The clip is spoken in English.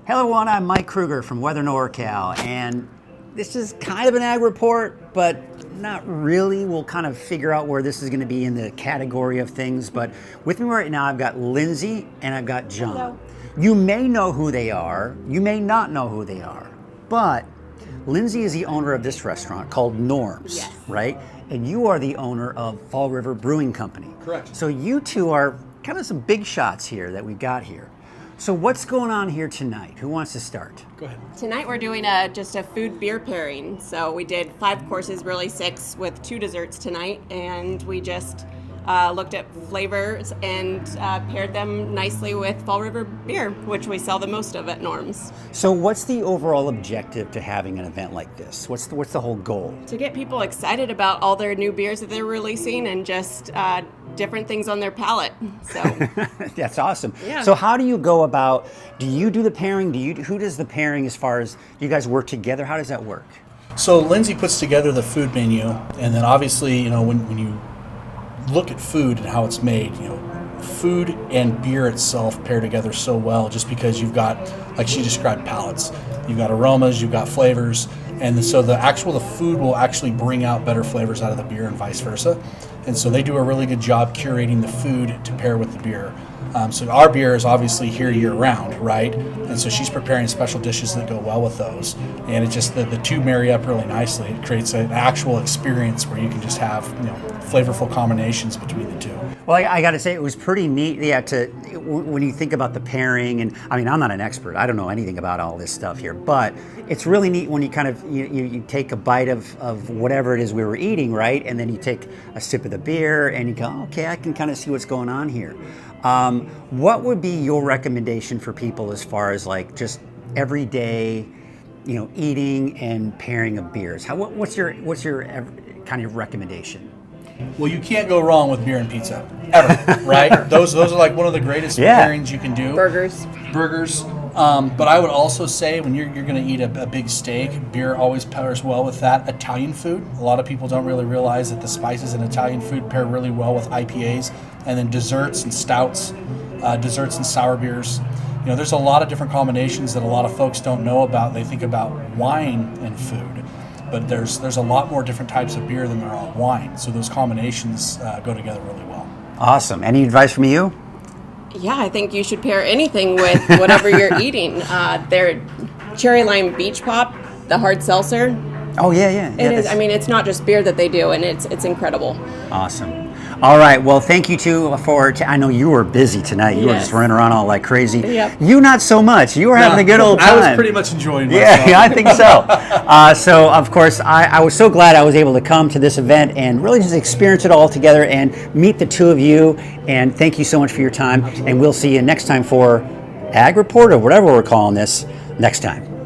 Hello everyone, I'm Mike Kruger from Weather NorCal, and this is kind of an ag report, but not really. We'll kind of figure out where this is going to be in the category of things, but with me right now I've got Lindsay and I've got John. Hello. You may know who they are, you may not know who they are, but Lindsay is the owner of this restaurant called Norm's, Yes. right? And you are the owner of Fall River Brewing Company. Correct. So you two are kind of some big shots here that we've got here. So what's going on here tonight? Who wants to start? Go ahead. Tonight we're doing just a food beer pairing. So we did 5 courses, really 6, with 2 desserts tonight, and we just looked at flavors and paired them nicely with Fall River beer, which we sell the most of at Norm's. So what's the overall objective to having an event like this? What's the whole goal? To get people excited about all their new beers that they're releasing and just different things on their palate. So That's awesome. Yeah. So how do you go about, do you do the pairing? Who does the pairing as far as, do you guys work together? How does that work? So Lindsay puts together the food menu, and then obviously, you know, when you look at food and how it's made, you know, food and beer itself pair together so well just because you've got, like she described, palates. You've got aromas, you've got flavors, and so the food will actually bring out better flavors out of the beer and vice versa. And so they do a really good job curating the food to pair with the beer. So our beer is obviously here year round, right? And so she's preparing special dishes that go well with those. And it just, the two marry up really nicely. It creates an actual experience where you can just have, you know, flavorful combinations between the two. Well, I got to say, it was pretty neat, yeah, when you think about the pairing, and I mean, I'm not an expert, I don't know anything about all this stuff here, but it's really neat when you kind of, you take a bite of whatever it is we were eating, right? And then you take a sip of the beer and you go, okay, I can kind of see what's going on here. What would be your recommendation for people as far as like just everyday, you know, eating and pairing of beers? What's your kind of recommendation? Well, you can't go wrong with beer and pizza, ever, right? Those are like one of the greatest pairings you can do. burgers. But I would also say when you're going to eat a big steak, beer always pairs well with that. Italian food, a lot of people don't really realize that the spices in Italian food pair really well with IPAs, and then desserts and stouts, desserts and sour beers. You know, there's a lot of different combinations that a lot of folks don't know about. They think about wine and food, but there's a lot more different types of beer than there are wine. So those combinations go together really well. Awesome. Any advice from you? Yeah, I think you should pair anything with whatever you're eating. Their cherry lime beach pop, the hard seltzer. Oh yeah. It is. I mean, it's not just beer that they do, and it's incredible. Awesome. All right. Well, thank you two I know you were busy tonight. You were just running around all like crazy. Yep. You not so much. You were having a good old time. I was pretty much enjoying myself. Yeah, I think so. So, of course, I was so glad I was able to come to this event and really just experience it all together and meet the two of you. And thank you so much for your time. And we'll see you next time for Ag Report or whatever we're calling this next time.